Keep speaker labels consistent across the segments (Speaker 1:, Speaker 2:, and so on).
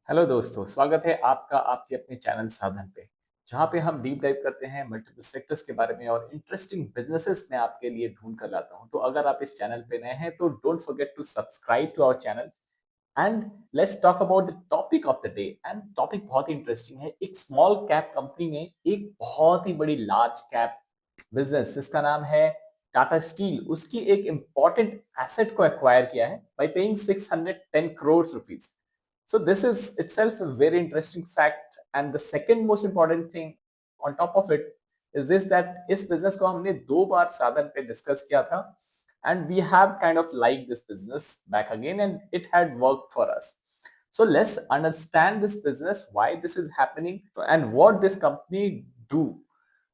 Speaker 1: Hello दोस्तों, स्वागत है आपका आपके अपने चैनल साधन पे, जहाँ पे हम डीप डाइव करते हैं मल्टीपल सेक्टर्स के बारे में और इंटरेस्टिंग बिजनेसेस में आपके लिए ढूंढ कर लाता हूँ। तो अगर आप इस चैनल पे नए हैं तो don't forget to subscribe to our channel and let's talk about the topic of the day. And topic बहुत ही इंटरेस्टिंग है। एक स्मॉल कैप कंपनी ने एक बहुत ही बड़ी लार्ज कैप बिजनेस जिसका नाम है टाटा स्टील, उसकी एक इंपॉर्टेंट एसेट को एक्वायर किया है bye paying 610 crore rupees. So this is itself a very interesting fact. And the second most important thing on top of it is this that इस business को हमने 2 बार साधन पे discuss किया था and we have kind of liked this business back again and it had worked for us. So let's understand this business, why this is happening and what this company do.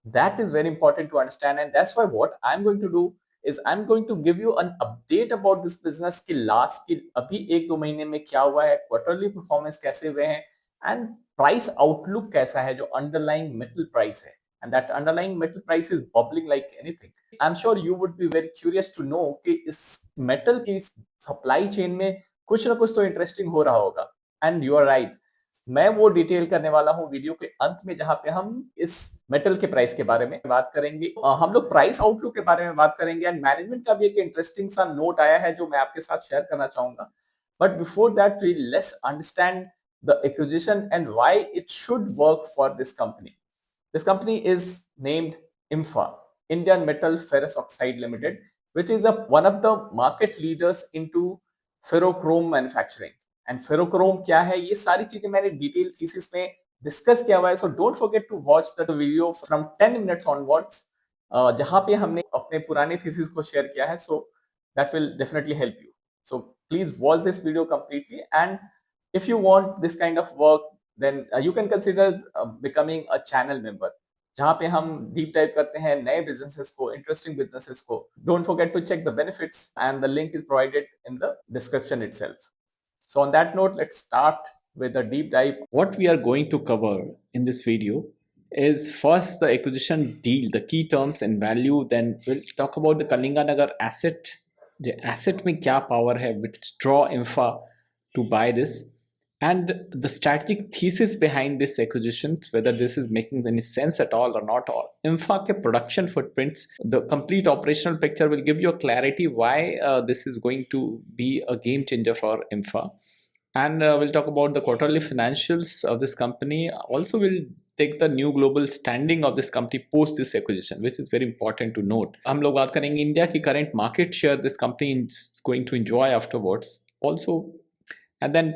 Speaker 1: That is very important to understand, and that's why what I'm going to do is I'm going to give you an update about this business कि last की अभी 1-2 महीने में क्या हुआ है, quarterly performance कैसे हुए हैं एंड प्राइस आउटलुक कैसा है, जो अंडरलाइंग मेटल प्राइस है, and that underlying metal price is bubbling like anything. I am sure you would be very curious to know कि इस मेटल की सप्लाई चेन में कुछ ना कुछ तो इंटरेस्टिंग हो रहा होगा। एंड यू आर राइट, मैं वो डिटेल करने वाला हूँ वीडियो के अंत में, जहां पे हम इस मेटल के प्राइस के बारे में बात करेंगे। हम लोग प्राइस आउटलुक के बारे में बात करेंगे एंड मैनेजमेंट का भी एक इंटरेस्टिंग सा नोट आया है जो मैं आपके साथ शेयर करना चाहूंगा। But before that we let's understand the acquisition and why it should work for this company. This company is named IMFA, Indian Metal Ferrous Oxide Limited, which is one of the market leaders into ferrochrome manufacturing. And ferrochrome क्या है, ये सारी चीजें मैंने detail thesis में discuss किया हुआ है। So don't forget to watch the video from 10 minutes onwards, जहां पे हमने अपने पुराने थीसिस को शेयर किया है। So that will definitely help you. So please watch this video completely and if you want this kind of work then you can consider becoming a channel member, जहां पे हम डीप डाइव करते हैं नए businesses को, interesting businesses को। Don't forget to check the benefits and the link is provided in the description itself. So on that note, let's start with a deep dive.
Speaker 2: What we are going to cover in this video is first the acquisition deal, the key terms and value. Then we'll talk about the Kalinganagar asset. The asset में क्या power है which draw IMFA to buy this, and the strategic thesis behind this acquisition, whether this is making any sense at all or not. Or IMFA के production footprints, the complete operational picture will give you a clarity why this is going to be a game changer for IMFA. And we'll talk about the quarterly financials of this company. Also, we'll take the new global standing of this company post this acquisition, which is very important to note. हम लोग बात करेंगे India की current market share this company is going to enjoy afterwards. Also, and then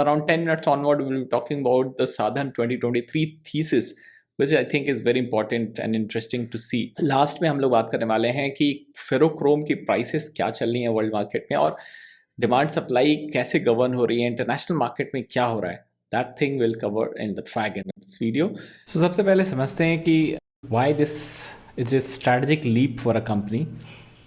Speaker 2: around 10 minutes onward, we'll be talking about the Sadhan 2023 thesis, which I think is very important and interesting to see. Last में हम लोग बात करने वाले हैं कि ferrochrome की prices क्या चल रही हैं वर्ल्ड मार्केट में और डिमांड सप्लाई कैसे गवर्न हो रही है, इंटरनेशनल मार्केट में क्या हो रहा है। That thing will cover in the FAQ in this video. So सबसे पहले समझते हैं कि why this is a strategic leap for a company,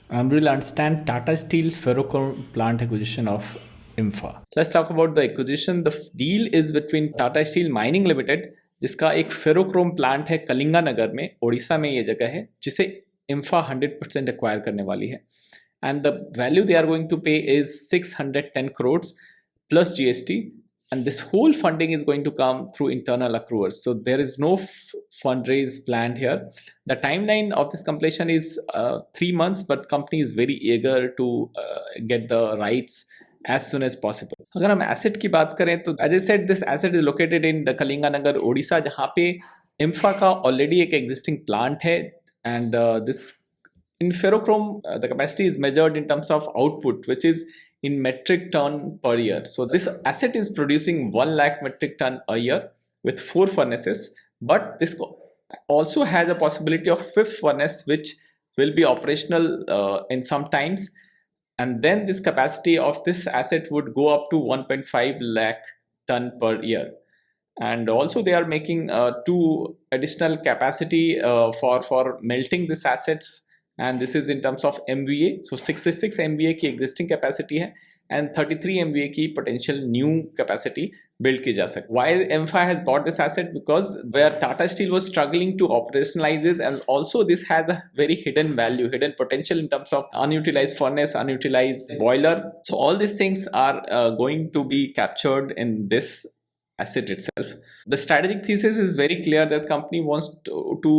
Speaker 2: and we'll understand Tata Steel ferrochrome plant acquisition of IMFA. Let's talk about the acquisition. The deal is between Tata Steel Mining Limited, जिसका एक ferrochrome plant है कलिंगानगर में, उड़ीसा में ये जगह है, जिसे IMFA 100% acquire करने वाली है। And the value they are going to pay is 610 crores plus GST, and this whole funding is going to come through internal accruals. So there is no fundraise planned here. The timeline of this completion is 3 months, but company is very eager to get the rights as soon as possible. अगर हम asset की बात करें तो as I said, this asset is located in the Kalinganagar, Odisha, जहाँ पे IMFA का already एक existing plant है, and this in ferrochrome, the capacity is measured in terms of output, which is in metric ton per year. So this asset is producing 1 lakh metric ton a year with 4 furnaces, but this also has a possibility of 5th furnace, which will be operational in some times. And then this capacity of this asset would go up to 1.5 lakh ton per year. And also they are making 2 additional capacity for melting this assets, and this is in terms of MVA. So 66 MVA की existing capacity है and 33 MVA की potential new capacity build की जा सकती है. Why IMFA has bought this asset? Because where Tata Steel was struggling to operationalize this, and also this has a very hidden value, hidden potential in terms of unutilized furnace, unutilized boiler. So all these things are going to be captured in this asset itself. The strategic thesis is very clear that company wants to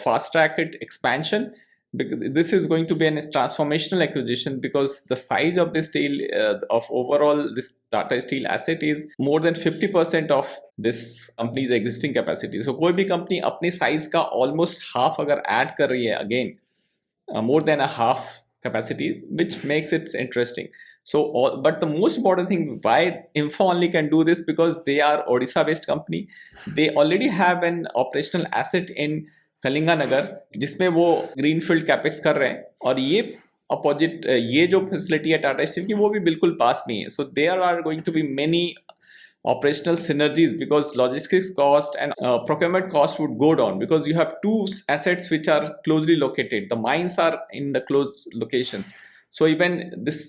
Speaker 2: fast track its expansion. This is going to be a transformational acquisition because the size of this deal of overall this Tata Steel asset is more than 50% of this company's existing capacity. So कोई भी company अपने size का almost half अगर add कर रही है again, more than a half capacity, which makes it interesting. So, but the most important thing why Infra only can do this, because they are Odisha-based company. They already have an operational asset in Kalinganagar जिसमें वो greenfield capex कर रहे हैं, और ये opposite ये जो facility है टाटा स्टील की वो भी बिल्कुल पास में है. So there are going to be many operational synergies because logistics cost and procurement cost would go down because you have two assets which are closely located. The mines are in the close locations. So even this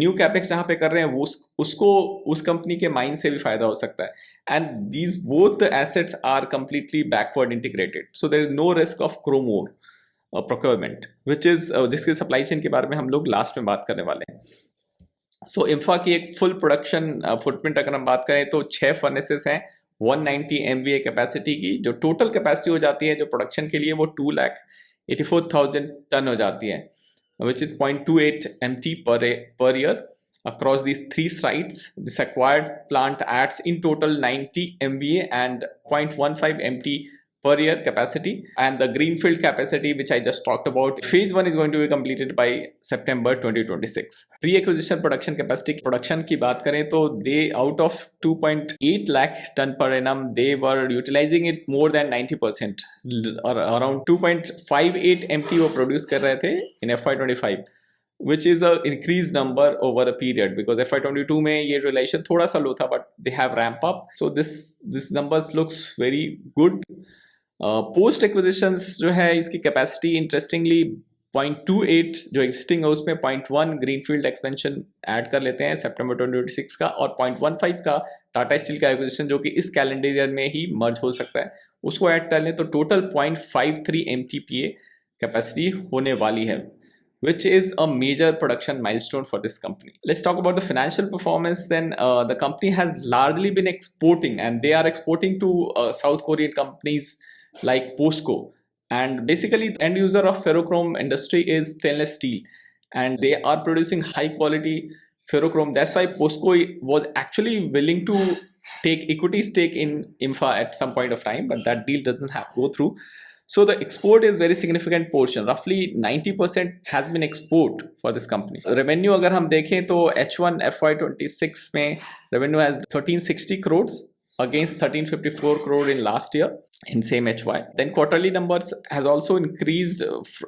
Speaker 2: new capex जहाँ पे कर रहे हैं वो उसको उस company के mine से भी फायदा हो सकता है. And these both the assets are completely backward integrated. So there is no risk of chrome ore procurement, which is जिसके सप्लाई चेन के बारे में हम लोग लास्ट में बात करने वाले हैं. सो इंफा की एक फुल प्रोडक्शन फुटप्रिंट अगर हम बात करें तो 6 फर्नेसेस हैं 190 MVA कैपेसिटी की. जो टोटल कैपेसिटी हो जाती है जो प्रोडक्शन के लिए वो 2,84,000 टन हो जाती है, which is 0.28 MT per year across these 3 sites. This acquired plant adds in total 90 MVA and 0.15 MT per year capacity, and the greenfield capacity which I just talked about, phase 1 is going to be completed by September 2026. Pre-acquisition production capacity production की बात करें तो they out of 2.8 lakh ton per annum they were utilizing it more than 90%, or around 2.58 MT वो produce कर रहे थे in FY25, which is a increased number over a period because FY22 में ये realization थोड़ा सा low था but they have ramp up. So this numbers looks very good. Post acquisitions जो है इसकी कैपेसिटी इंटरेस्टिंगली 0.28 जो एग्जिस्टिंग है उसमें 0.1 ग्रीनफील्ड एक्सपेंशन ऐड कर लेते हैं सितंबर 2026 का, और 0.15 का टाटा स्टील का एक्विजिशन जो कि इस कैलेंडर ईयर में ही मर्ज हो सकता है उसको ऐड कर लें तो टोटल 0.53 MTPA कैपेसिटी होने वाली है, which is a major production milestone for this company. Let's talk about the financial performance then. The company has largely been exporting, and they are exporting to South Korean companies like POSCO, and basically the end user of ferrochrome industry is stainless steel, and they are producing high quality ferrochrome. That's why POSCO was actually willing to take equity stake in Infra at some point of time, but that deal doesn't have go through. So the export is very significant portion. Roughly 90% has been export for this company. Revenue अगर हम देखें तो H1 FY26 में revenue has 1360 crores against 1354 crore in last year in same HY. Then quarterly numbers has also increased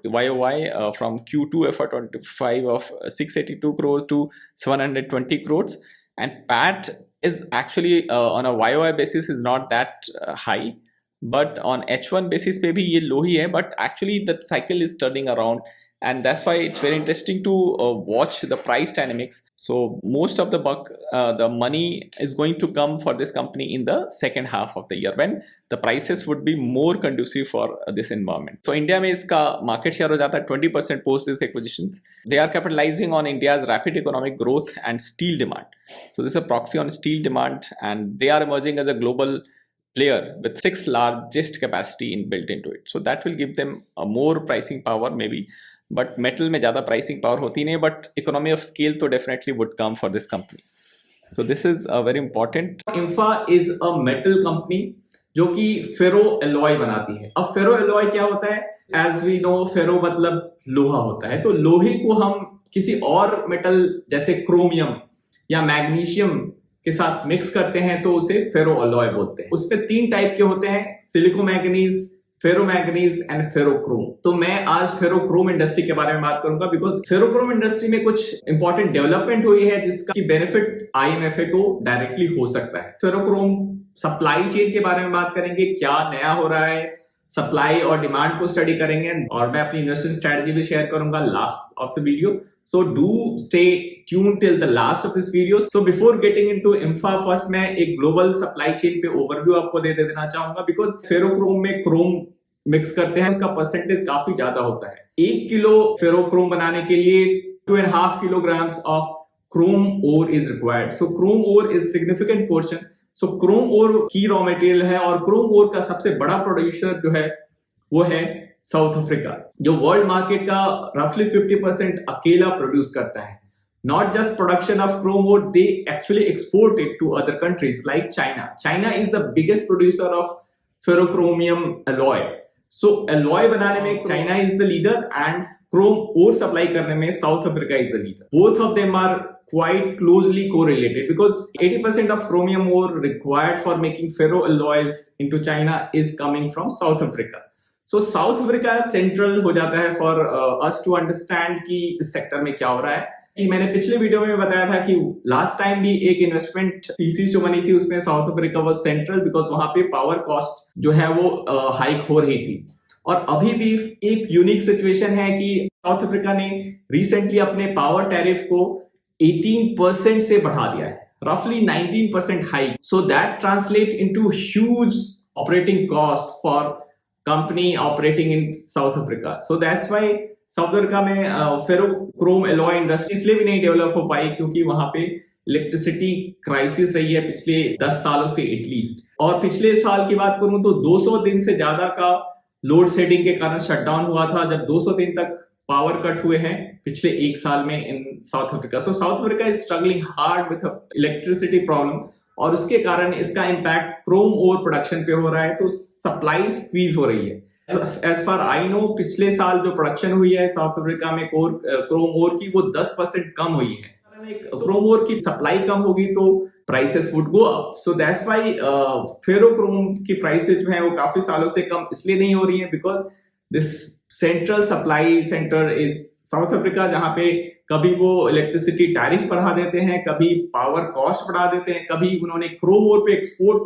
Speaker 2: YOY from Q2 FY25 of 682 crores to 720 crores, and PAT is actually on a YOY basis is not that high, but on H1 basis पे भी ये low ही है, but actually the cycle is turning around, and that's why it's very interesting to watch the price dynamics. So most of the the money is going to come for this company in the second half of the year when the prices would be more conducive for this environment. So India में इसका market share हो जाता है 20% post this acquisitions. They are capitalizing on India's rapid economic growth and steel demand. So this is a proxy on steel demand, and they are emerging as a global player with 6th largest capacity inbuilt into it. So that will give them a more pricing power maybe, but metal में ज़्यादा pricing power होती नहीं, but economy of scale तो definitely would come for this company. So this is a very important. Infra is a metal company जो कि फेरो alloy बनाती है. अब फेरो एलॉय क्या होता है? As we know, फेरो मतलब लोहा होता है, तो लोहे को हम किसी और मेटल जैसे क्रोमियम या मैग्नीशियम के साथ मिक्स करते हैं तो उसे फेरो अलॉय बोलते हैं. उसमें 3 टाइप के होते हैं, सिलिकोमैग्नीज, फेरोमैग्नीज एंड फेरोक्रोम. तो मैं आज फेरोक्रोम इंडस्ट्री के बारे में बात करूंगा बिकॉज फेरोक्रोम इंडस्ट्री में कुछ इंपॉर्टेंट डेवलपमेंट हुई है जिसका बेनिफिट IMFA को डायरेक्टली हो सकता है. फेरोक्रोम सप्लाई चेन के बारे में बात करेंगे, क्या नया हो रहा है, सप्लाई और डिमांड को स्टडी करेंगे, और मैं अपनी इन्वेस्टमेंट स्ट्रेटजी भी शेयर करूंगा last of the video. So do stay tuned till the last of this video. So before getting into Infra, first मैं एक global supply chain पे overview आपको दे देना चाहूंगा because फेरोक्रोम में क्रोम मिक्स करते हैं, उसका परसेंटेज काफी ज्यादा होता है. 1 किलो फेरोक्रोम बनाने के लिए 2.5 kilograms of chrome ore is required. So chrome ore is significant portion so chrome ore की रॉ मटेरियल है और क्रोम ओर का सबसे बड़ा प्रोड्यूसर जो है वो है साउथ अफ्रीका, जो वर्ल्ड मार्केट का रफली 50% अकेला प्रोड्यूस करता है. Not just production of chrome ore, they actually export it to other countries like China. China is the biggest producer of ferrochromium alloy. So alloy बनाने में China is the leader and chrome ore supply करने में South Africa is the leader. Both of them are quite closely correlated because 80% of chromium ore required for making ferroalloys into China is coming from South Africa. So South Africa central हो जाता है for us to understand कि इस sector में क्या हो रहा है. कि मैंने पिछले वीडियो में बताया था कि लास्ट टाइम भी एक इन्वेस्टमेंट थीसिस जो बनी थी उसमें south Africa was central because वहां पे पावर कॉस्ट जो है वो हाइक हो रही थी. और अभी भी एक यूनिक सिचुएशन है कि साउथ अफ्रीका ने रिसेंटली अपने पावर टैरिफ को 18% से बढ़ा दिया है, रफली 19% hike. So that translate into huge operating cost for company operating in South Africa. So that's why south Africa में फेरोक्रोम एलॉय इंडस्ट्री इसलिए भी नहीं डेवलप हो पाई क्योंकि वहां पे इलेक्ट्रिसिटी क्राइसिस रही है पिछले 10 सालों से एटलीस्ट. और पिछले साल की बात करूं तो 200 दिन से ज्यादा का लोड शेडिंग के कारण शटडाउन हुआ था, जब 200 दिन तक पावर कट हुए हैं पिछले एक साल में in South Africa. So South Africa is struggling hard with electricity problem और उसके कारण इसका इम्पैक्ट क्रोम ओर प्रोडक्शन पे हो रहा है, तो सप्लाई स्क्वीज हो रही है. एज फार आई नो पिछले साल जो प्रोडक्शन हुई है साउथ अफ्रीका में क्रोम ओर की वो 10% कम हुई है. क्रोम ओर की सप्लाई कम होगी तो prices would go up. So that's why ferrochrome की प्राइसेस जो है वो काफी सालों से कम इसलिए नहीं हो रही है because this central supply centre is south Africa, जहां पे कभी वो इलेक्ट्रिसिटी टैरिफ बढ़ा देते हैं, कभी पावर कॉस्ट बढ़ा देते हैं, कभी उन्होंने क्रोम ओर पे एक्सपोर्ट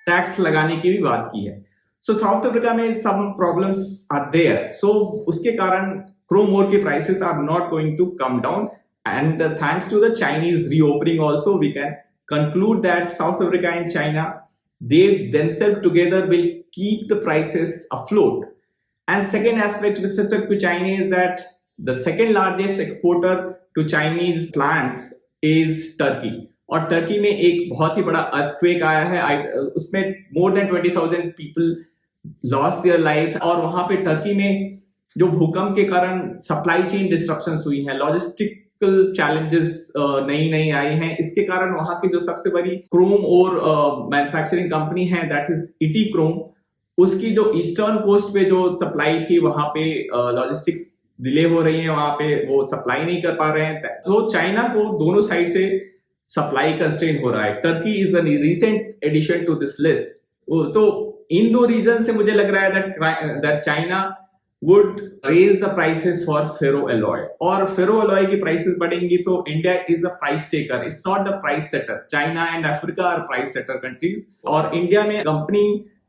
Speaker 2: टैक्स लगाने की भी बात की है. सो साउथ अफ्रीका में some problems are there. So उसके कारण क्रोम ओर के prices are not going to come down and thanks to the Chinese reopening also we can conclude that South Africa and China, they themselves together will keep the prices afloat. And second aspect with respect to China is that the second largest exporter to Chinese plants is Turkey. और Turkey में एक बहुत ही बड़ा earthquake आया है, उसमें more than 20,000 people lost their lives. और वहां पे टर्की में जो भूकंप के कारण सप्लाई चेन डिस्ट्रप्शंस हुई हैं, लॉजिस्टिक चैलेंजेस नई आई हैं, इसके कारण वहां की जो सबसे बड़ी क्रोम और मैन्युफैक्चरिंग कंपनी है दैट इज इटी क्रोम, उसकी जो ईस्टर्न कोस्ट पे जो सप्लाई थी वहां पे लॉजिस्टिक्स डिले हो रही है, वहां पे वो सप्लाई नहीं कर पा रहे हैं. तो चाइना को दोनों साइड से सप्लाई कंस्ट्रेन हो रहा है. Turkey is a recent addition to this list. तो इन दो रीजन से मुझे लग रहा है that China would raise the prices for ferroalloy. और ferroalloy की prices बढ़ेंगी तो India is a price taker. It's not the price setter. China and Africa are price setter countries. और India में कंपनी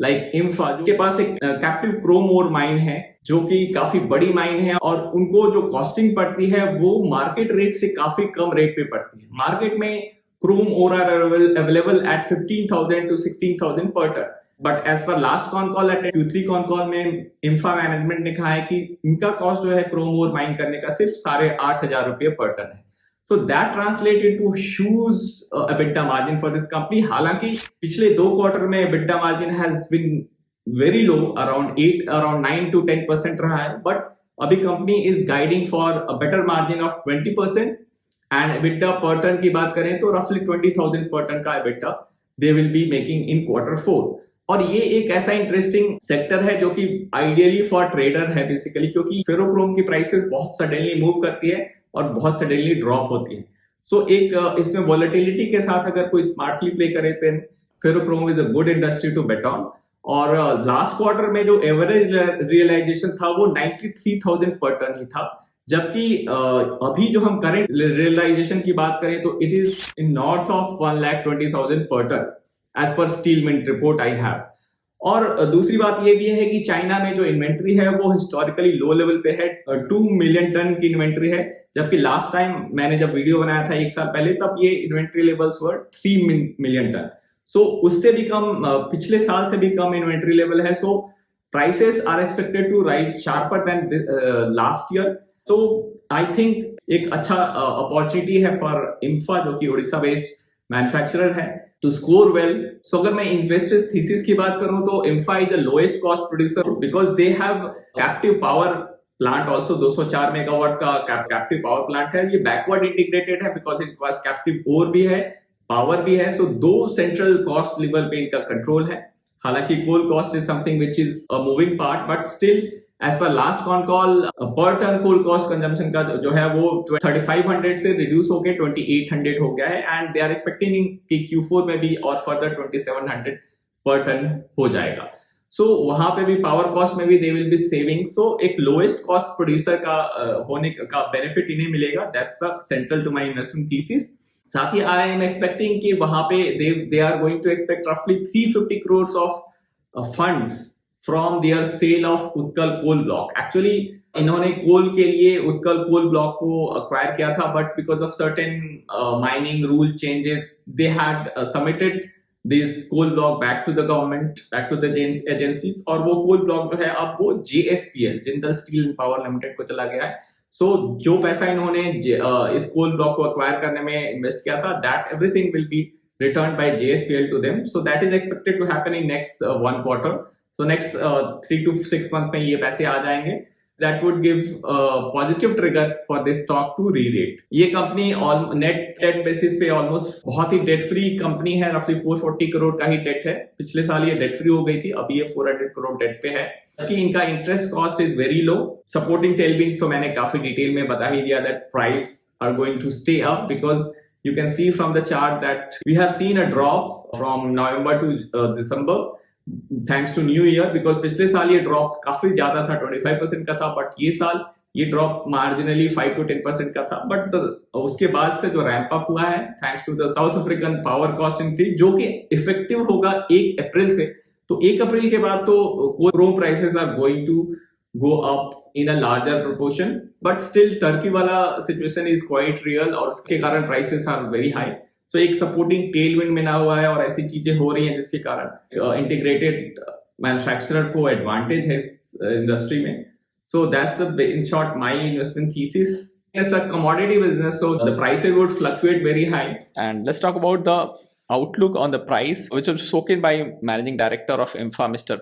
Speaker 2: like IMFA के पास एक captive chrome ore mine है जो कि काफी बड़ी माइन है और उनको जो कॉस्टिंग पड़ती है वो मार्केट रेट से काफी कम रेट पे पड़ती है. मार्केट में chrome ore are available at 15,000 to 16,000 per ton. But as per last cone call at Q3 con call में इंफा मैनेजमेंट ने कहा है कि इनका कॉस्ट जो है क्रोम ओर माइन करने का सिर्फ 8,500 रुपये पर टन है. So that translated to huge EBITDA margin for this company. हालांकि पिछले 2 क्वार्टर में EBITDA margin has been very low, around 9 to 10% रहा है, बट अभी कंपनी is guiding for a better margin of 20% and EBITDA per ton की बात करें तो रफली 20,000 पर टन का EBITDA they will be making in Q4. और ये एक ऐसा इंटरेस्टिंग सेक्टर है जो कि आइडियली फॉर ट्रेडर है बेसिकली, क्योंकि फेरोक्रोम की प्राइसेस बहुत सडनली मूव करती है और बहुत सडनली ड्रॉप होती है. सो एक इसमें वॉलेटिलिटी के साथ अगर कोई स्मार्टली प्ले करे तो ferrochrome is a good industry to bet on. और लास्ट क्वार्टर में जो एवरेज रियलाइजेशन था वो 93,000 पर टन ही था, जबकि अभी जो हम करेंट रियलाइजेशन की बात करें तो it is in north of 1,20,000 per ton as per steel mint report I have. और दूसरी बात ये भी है कि चाइना में जो इन्वेंट्री है वो हिस्टोरिकली लो लेवल पे है, 2 मिलियन टन की इन्वेंट्री है, जबकि लास्ट टाइम मैंने जब वीडियो बनाया था 1 साल पहले तब ये इन्वेंट्री लेवल्स वर 3 मिलियन टन. सो उससे भी कम, पिछले साल से भी कम इन्वेंट्री लेवल है. So prices are expected to rise sharper than last year. So I think एक अच्छा अपॉर्चुनिटी है फॉर इंफा जो कि उड़ीसा बेस्ड मैन्युफैक्चरर है टू स्कोर वेल. सो अगर मैं इन्वेस्टर्स थीसिस की बात करूं तो IMFA is the lowest cost producer because they have captive power plant also. 204 megawatt का कैप्टिव पावर प्लांट है. ये बैकवर्ड इंटीग्रेटेड है बिकॉज इनके पास कैप्टिव ओर भी है, पावर भी है. सो दो सेंट्रल कॉस्ट लेवल पे इनका कंट्रोल है. हालांकि coal cost is something which is a moving part, but still as per last cone coal per ton coal cost consumption का जो है वो 3500 से रिड्यूस होकर 2800 हो गया है. एंड दे आर एक्सपेक्टिंग कि Q4 में भी और फर्दर 2700 पर टन हो जाएगा. सो वहां पे भी पावर कॉस्ट में भी दे विल बी सेविंग. सो एक लोएस्ट कॉस्ट प्रोड्यूसर का होने का बेनिफिट इन्हें मिलेगा. That's the central to my investment thesis. साथ ही आई एम एक्सपेक्टिंग कि वहां पे they are going to expect रफली 350 crores of funds from their sale of Utkal coal block. Actually इन्होंने कोल के लिए उत्कल कोल ब्लॉक को अक्वायर किया था, but because of certain mining rule changes they had submitted this coal block back to the government, back to the agencies. और वो coal block जो है अब वो JSPL, Jindal steel and power limited को चला गया है. सो जो पैसा इन्होंने इस कोल ब्लॉक को अक्वायर करने में इन्वेस्ट किया था, that everything will be returned by JSPL to them. So that is expected to happen in next 1 quarter. So next 3 to 6 month में ये पैसे आ जाएंगे. That would give a positive trigger for this stock to re-rate. ये company net date basis पे almost बहुत ही debt free company है. रफली 440 करोड़ का ही डेट है. पिछले साल ये डेट फ्री हो गई थी, अभी ये 400 करोड़ डेट पे है. कि इनका interest cost is very low. Supporting tailwinds तो मैंने काफी डिटेल में बता ही दिया that price are going to stay up because you can see from the chart that we have seen a drop from November to December thanks to New Year, because पिछले साल ये ड्रॉप काफी ज्यादा था, 25% का था. बट ये साल ये ड्रॉप मार्जिनली 5 to 10% का था. बट उसके बाद से जो रैंप अप हुआ है thanks to the South African power cost increase, जो कि इफेक्टिव होगा 1 अप्रैल से. तो 1 अप्रैल के बाद तो chrome prices are going to go up in a larger proportion, but still Turkey वाला सिचुएशन इज क्वाइट रियल और उसके कारण prices are very high. So एक सपोर्टिंग टेलविंड मिला हुआ है और ऐसी चीजें हो रही हैं जिसके कारण इंटीग्रेटेड मैन्युफैक्चरर को एडवांटेज है इस इंडस्ट्री में. So that's in short my investment thesis. It's a commodity business, so the prices would fluctuate very high. And let's talk about the outlook on the price, which was spoken by Managing Director of IMFA, Mr.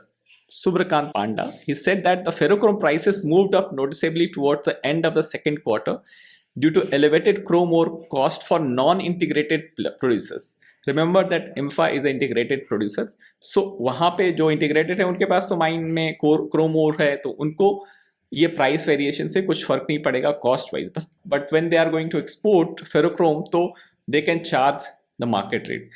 Speaker 2: Subrakant Panda. He said that the ferrochrome prices moved up noticeably towards the end of the second quarter due to elevated chrome ore cost for non-integrated producers. Remember that IMFA is an integrated producers. So वहाँ पे जो integrated है उनके पास तो mine में chrome ore है, तो उनको ये प्राइस वेरिएशन से कुछ फर्क नहीं पड़ेगा cost wise. But when they are going to export ferrochrome तो they can charge the market rate.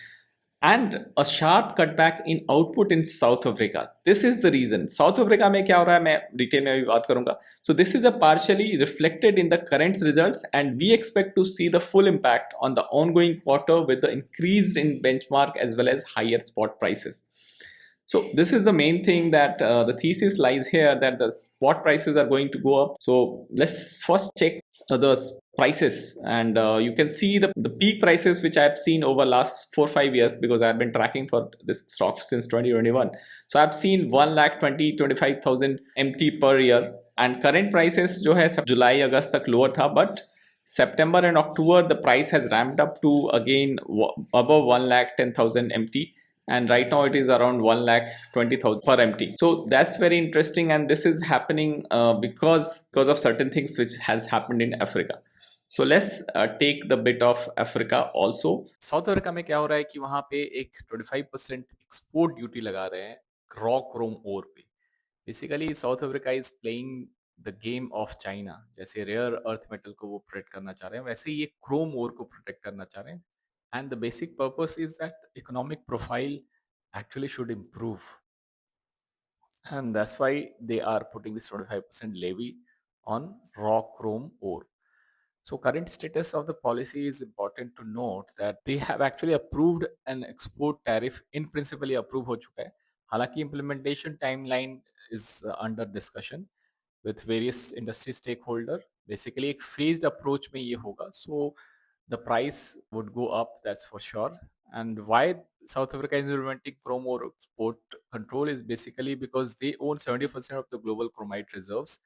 Speaker 2: And a sharp cutback in output in South Africa. This is the reason. South Africa में क्या हो रहा है मैं detail में भी बात करूंगा. So this is a partially reflected in the current results, and we expect to see the full impact on the ongoing quarter with the increase in benchmark as well as higher spot prices. So this is the main thing that the thesis lies here, that the spot prices are going to go up. So let's first check the prices, and you can see the peak prices which I've seen over last 4-5 years, because I've been tracking for this stock since 2021. So I've seen 1,20,000-25,000 MT per year, and current prices जो है सब जुलाई अगस्त तक lower था, but September and October the price has ramped up to again above 1,10,000 MT, and right now it is around 1,20,000 per MT. So that's very interesting, and this is happening because of certain things which has happened in Africa. So let's take the bit of Africa also.
Speaker 1: South Africa में क्या हो रहा है कि वहां पे एक 25% export duty लगा रहे हैं रॉ क्रोम ओर पे. Basically south Africa is playing the game of China. जैसे रेयर अर्थ मेटल को वो प्रोटेक्ट करना चाह रहे हैं, वैसे ये क्रोम ओर को प्रोटेक्ट करना चाह रहे हैं. And the basic purpose is that economic profile actually should improve, and that's why they are putting this 25% levy on raw chrome ore. So current status of the policy is important to note that they have actually approved an export tariff, in principle approved हो चुका है. हालांकि implementation timeline is under discussion with various industry stakeholder. Basically एक phased approach में ये होगा. So the price would go up, that's for sure. And why South Africa is implementing chrome ore export control is basically because they own 70% of the global chromite reserves,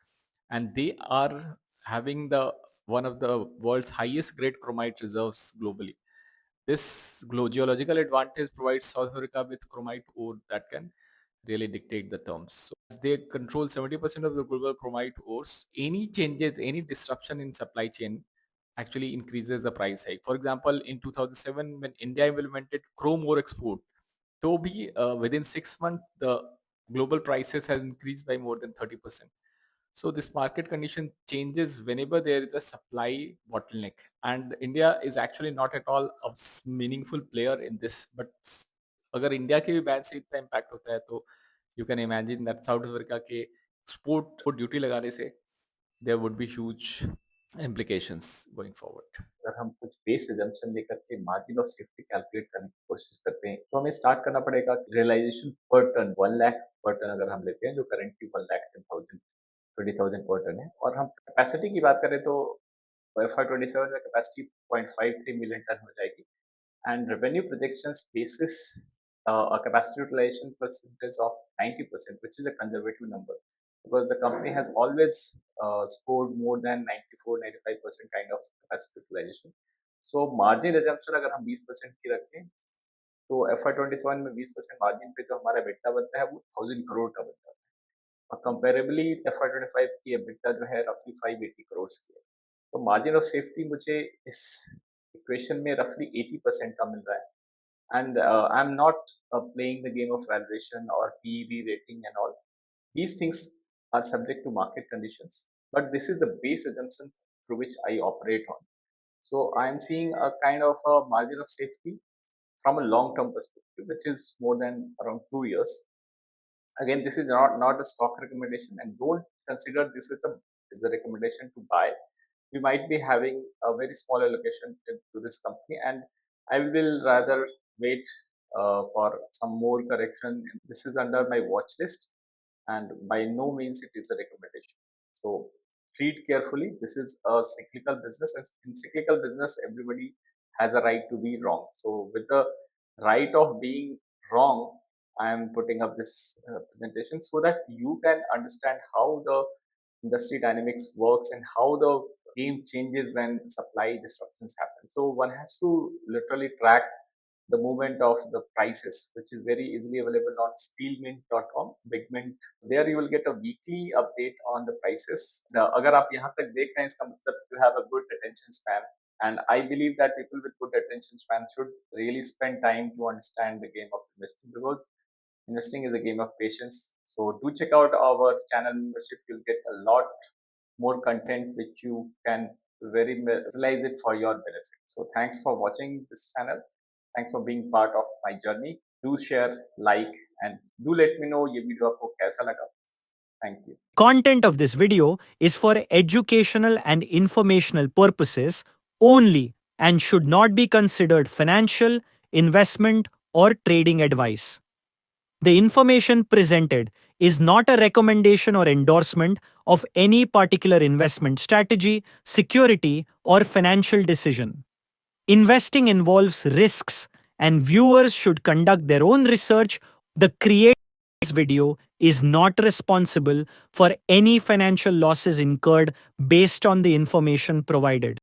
Speaker 1: and they are having the one of the world's highest grade chromite reserves globally. This geological advantage provides South Africa with chromite ore that can really dictate the terms. So as they control 70% of the global chromite ores, any changes, any disruption in supply chain actually increases the price hike. For example, in 2007, when India implemented chrome ore export, so within 6 months, the global prices has increased by more than 30%. So this market condition changes whenever there is a supply bottleneck, and India is actually not at all a meaningful player in this. But अगर India के भी ban से इतना impact होता है तो you can imagine that south Africa के export को ड्यूटी लगाने से there would be huge implications going forward. अगर हम कुछ बेस assumption लेकर के मार्जिन ऑफ सेफ्टी कैलकुलेट करने की कोशिश करते हैं तो हमें स्टार्ट करना पड़ेगा रियलाइजेशन पर टन 1 लाख पर टन अगर हम लेते हैं जो करेंटली 1,10,000 20,000 पर टन है और हम कैपेसिटी की बात करें तो FY27 में कैपेसिटी 0.53 मिलियन टन हो जाएगी and revenue projections basis a capacity utilization percentage of 90%, which is a conservative number because the company has always scored more than 94-95% kind of capacity utilization. So margin assumption अगर हम 20% की रखें तो FY27 में 20% margin पे जो हमारा EBITDA बनता है वो 1000 करोड़ का बनता है और कंपेरेबली FY25 की EBITDA जो है रफली 580 करोड़ की है तो मार्जिन ऑफ सेफ्टी मुझे इस इक्वेशन में रफली 80% का मिल रहा है and I'm not playing the game of valuation or PEV rating and all. These things are subject to market conditions, but this is the base assumption through which I operate on. So I'm seeing a kind of a margin of safety from a long-term perspective, which is more than around 2 years. Again, this is not a stock recommendation, and don't consider this as a recommendation to buy. We might be having a very small allocation to this company, and I will rather wait for some more correction. This is under my watch list, and by no means it is a recommendation. So treat carefully. This is a cyclical business, and in cyclical business, everybody has a right to be wrong. So with the right of being wrong, I am putting up this presentation so that you can understand how the industry dynamics works and how the game changes when supply disruptions happen. So one has to literally track the movement of the prices, which is very easily available on steelmint.com, Bigmint. There you will get a weekly update on the prices. अगर आप यहाँ तक देख रहे हैं इसका मतलब you have a good attention span. And I believe that people with good attention span should really spend time to understand the game of investing because investing is a game of patience. So do check out our channel membership. You'll get a lot more content which you can realize it for your benefit. So thanks for watching this channel. Thanks for being part of my journey. Do share, like, and do let me know ये video आपको कैसा लगा. Thank you.
Speaker 3: Content of this video is for educational and informational purposes only and should not be considered financial, investment, or trading advice. The information presented is not a recommendation or endorsement of any particular investment strategy, security, or financial decision. Investing involves risks, and viewers should conduct their own research. The creator of this video is not responsible for any financial losses incurred based on the information provided.